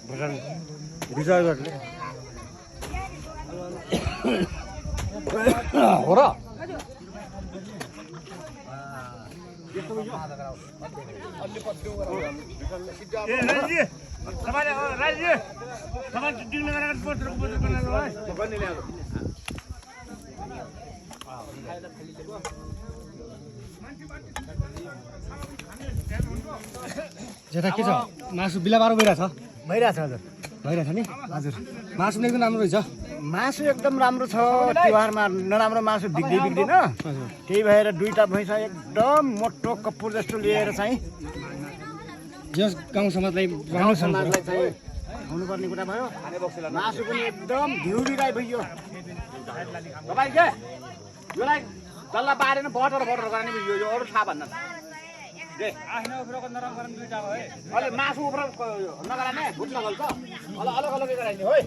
भुटान विजय गर्ने हो र जेठा के छ मासु बिला बारो भइरहेछ हजुर भइरहेछ नि हजुर मासु पनि एकदम राम्रो रहेछ मासु एकदम राम्रो छ तिहारमा नराम्रो मासु बिग्दिन हजुर त्यही भएर दुईटा भैँसा एकदम मोटो कपुर जस्तो लिएर चाहिँ जस गाउँ समाजलाई गाउँ समाजलाई चाहिँ हुनुपर्ने कुरा भयो मासु पनि एकदम घिउ बिगाइ भइयो तपाईँ के योलाई डल्ला पारेन बटर गर्ने यो अरू थाहा भन्न अहिले मासु उफ्र नगराने भुट नगल्छ अलग अलग गराइदियो है